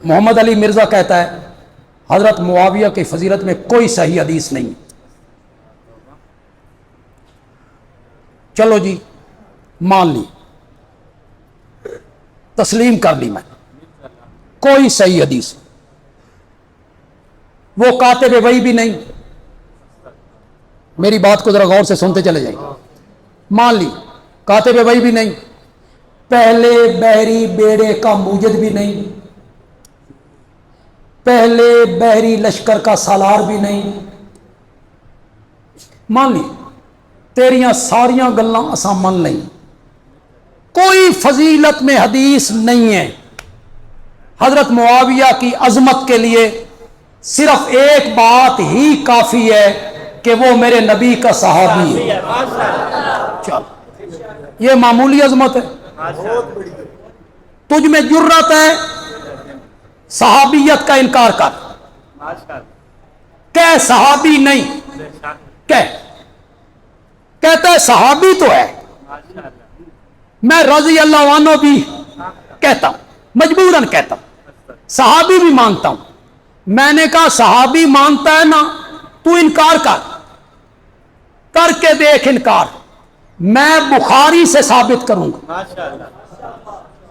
محمد علی مرزا کہتا ہے حضرت معاویہ کی فضیلت میں کوئی صحیح حدیث نہیں. چلو جی مان لی, تسلیم کر لی میں, کوئی صحیح حدیث. وہ کاتب وحی بھی نہیں, میری بات کو ذرا غور سے سنتے چلے جائیں. مان لی کاتب وحی بھی نہیں, پہلے بحری بیڑے کا موجد بھی نہیں, پہلے بحری لشکر کا سالار بھی نہیں. مان لی تیریاں ساریاں گلاں اساں من لیں, کوئی فضیلت میں حدیث نہیں ہے. حضرت معاویہ کی عظمت کے لیے صرف ایک بات ہی کافی ہے کہ وہ میرے نبی کا صحابی ہے. چل یہ معمولی عظمت ہے. تجھ میں جرت ہے صحابیت کا انکار کر, کہ صحابی نہیں, کہتا ہے صحابی تو ہے, میں رضی اللہ عنہ بھی کہتا ہوں, مجبوراً کہتا ہوں, صحابی بھی مانتا ہوں. میں نے کہا صحابی مانتا ہے نا, تو انکار کر کے دیکھ انکار. میں بخاری سے ثابت کروں گا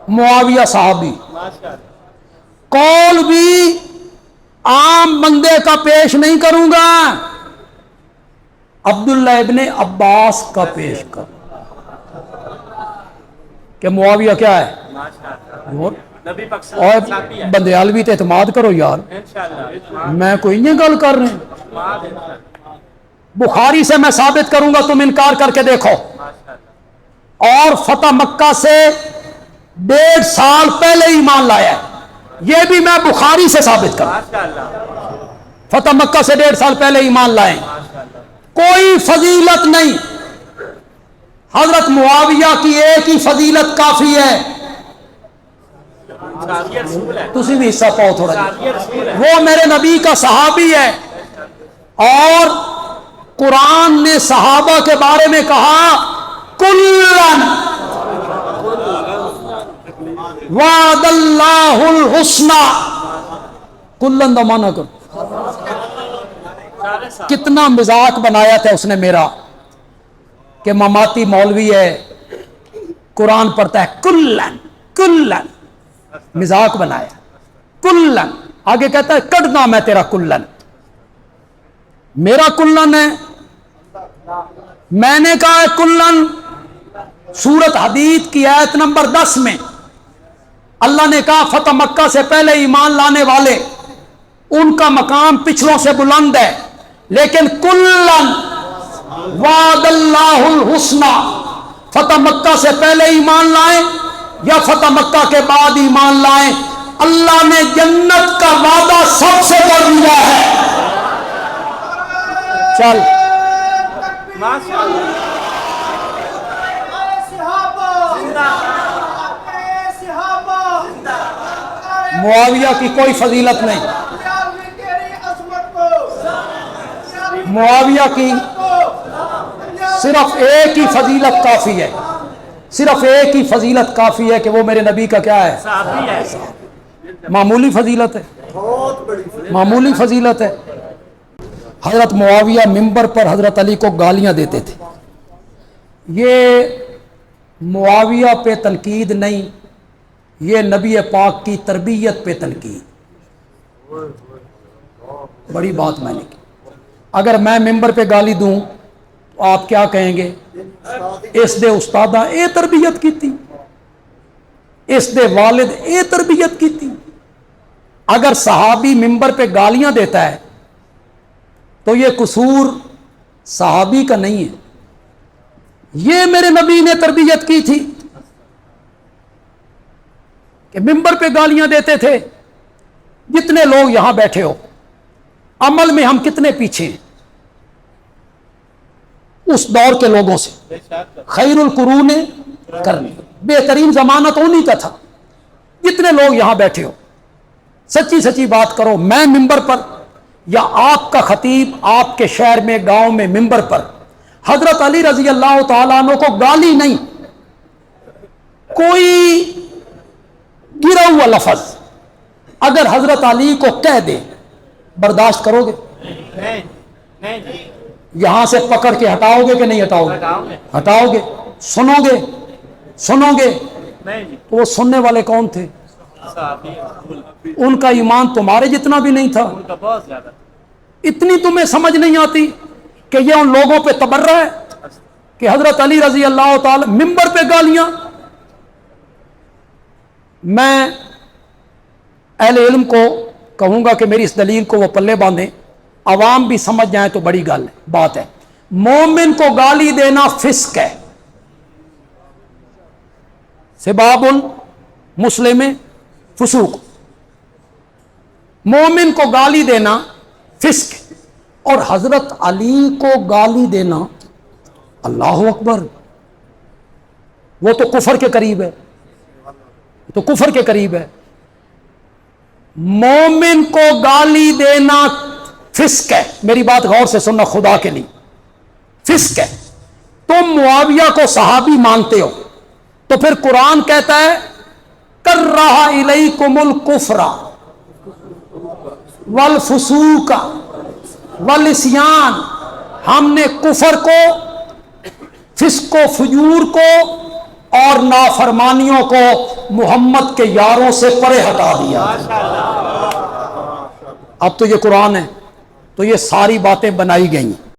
معاویہ صحابی. قول بھی عام بندے کا پیش نہیں کروں گا, عبداللہ ابن عباس کا پیش کر کہ معاویہ کیا ہے. اور بندیالوی تے اعتماد کرو یار, میں کوئی نہیں گل کر رہے ہیں. بخاری سے میں ثابت کروں گا, تم انکار کر کے دیکھو. اور فتح مکہ سے 1.5 سال پہلے ایمان لایا ہے, یہ بھی میں بخاری سے ثابت کروں. فتح مکہ سے 1.5 سال پہلے ایمان لائیں. کوئی فضیلت نہیں, حضرت معاویہ کی ایک ہی فضیلت کافی ہے. تسی بھی حصہ پاؤ تھوڑا جی. وہ میرے نبی کا صحابی ہے, اور قرآن نے صحابہ کے بارے میں کہا کلن وعد اللہ الحسنى. کلن دا معنی کر, کتنا مذاق بنایا تھا اس نے میرا کہ مماتی مولوی ہے, قرآن پڑھتا ہے کلن کلن, مذاق بنایا کلن. آگے کہتا ہے کٹنا میں تیرا کلن, میرا کلن ہے. میں نے کہا ہے کلن. سورت حدید کی آیت نمبر 10 میں اللہ نے کہا فتح مکہ سے پہلے ایمان لانے والے ان کا مقام پچھلوں سے بلند ہے, لیکن کلن وعد اللہ الحسنى. فتح مکہ سے پہلے ایمان لائیں یا فتح مکہ کے بعد ایمان لائیں, اللہ نے جنت کا وعدہ سب سے کر دیا ہے. چل معاویہ کی کوئی فضیلت نہیں, معاویہ کی صرف ایک ہی فضیلت کافی ہے, صرف ایک ہی فضیلت کافی ہے کہ وہ میرے نبی کا کیا ہے, معمولی فضیلت ہے, معمولی فضیلت ہے. حضرت معاویہ منبر پر حضرت علی کو گالیاں دیتے تھے. یہ معاویہ پہ تنقید نہیں, یہ نبی پاک کی تربیت پہ تنقید. بڑی بات میں نے کی. اگر میں منبر پہ گالی دوں تو آپ کیا کہیں گے, اس دے استادہ اے تربیت کی تھی, اس دے والد اے تربیت کی تھی. اگر صحابی منبر پہ گالیاں دیتا ہے تو یہ قصور صحابی کا نہیں ہے, یہ میرے نبی نے تربیت کی تھی کہ منبر پہ گالیاں دیتے تھے. جتنے لوگ یہاں بیٹھے ہو, عمل میں ہم کتنے پیچھے ہیں اس دور کے لوگوں سے. خیر القرون کرنی, بہترین زمانہ تو انہی کا تھا. جتنے لوگ یہاں بیٹھے ہو, سچی سچی بات کرو. میں منبر پر یا آپ کا خطیب آپ کے شہر میں گاؤں میں منبر پر حضرت علی رضی اللہ تعالیٰ عنہ کو گالی نہیں, کوئی گرا ہوا لفظ اگر حضرت علی کو کہہ دے برداشت کرو گے؟ یہاں سے پکڑ کے ہٹاؤ گے کہ نہیں ہٹاؤ گے؟ ہٹاؤ گے؟ سنو گے؟ سنو گے؟ تو وہ سننے والے کون تھے؟ ان کا ایمان تمہارے جتنا بھی نہیں تھا. اتنی تمہیں سمجھ نہیں آتی کہ یہ ان لوگوں پہ تبرہ ہے کہ حضرت علی رضی اللہ تعالی ممبر پہ گالیاں. میں اہل علم کو کہوں گا کہ میری اس دلیل کو وہ پلے باندھیں، عوام بھی سمجھ جائیں تو بڑی بات ہے. مومن کو گالی دینا فسق ہے. سباب المسلم فسوق. مومن کو گالی دینا فسق ہے، اور حضرت علی کو گالی دینا، اللہ اکبر، وہ تو کفر کے قریب ہے، تو کفر کے قریب ہے. مومن کو گالی دینا فسق ہے. میری بات غور سے سننا خدا کے لیے، فسق ہے. تم معاویہ کو صحابی مانتے ہو تو پھر قرآن کہتا ہے کرہ الیکم الکفر والفسوق والعصیان. ہم نے کفر کو، فسق و فجور کو اور نافرمانیوں کو محمد کے یاروں سے پرے ہٹا دیا. اب تو یہ قرآن ہے، تو یہ ساری باتیں بنائی گئی.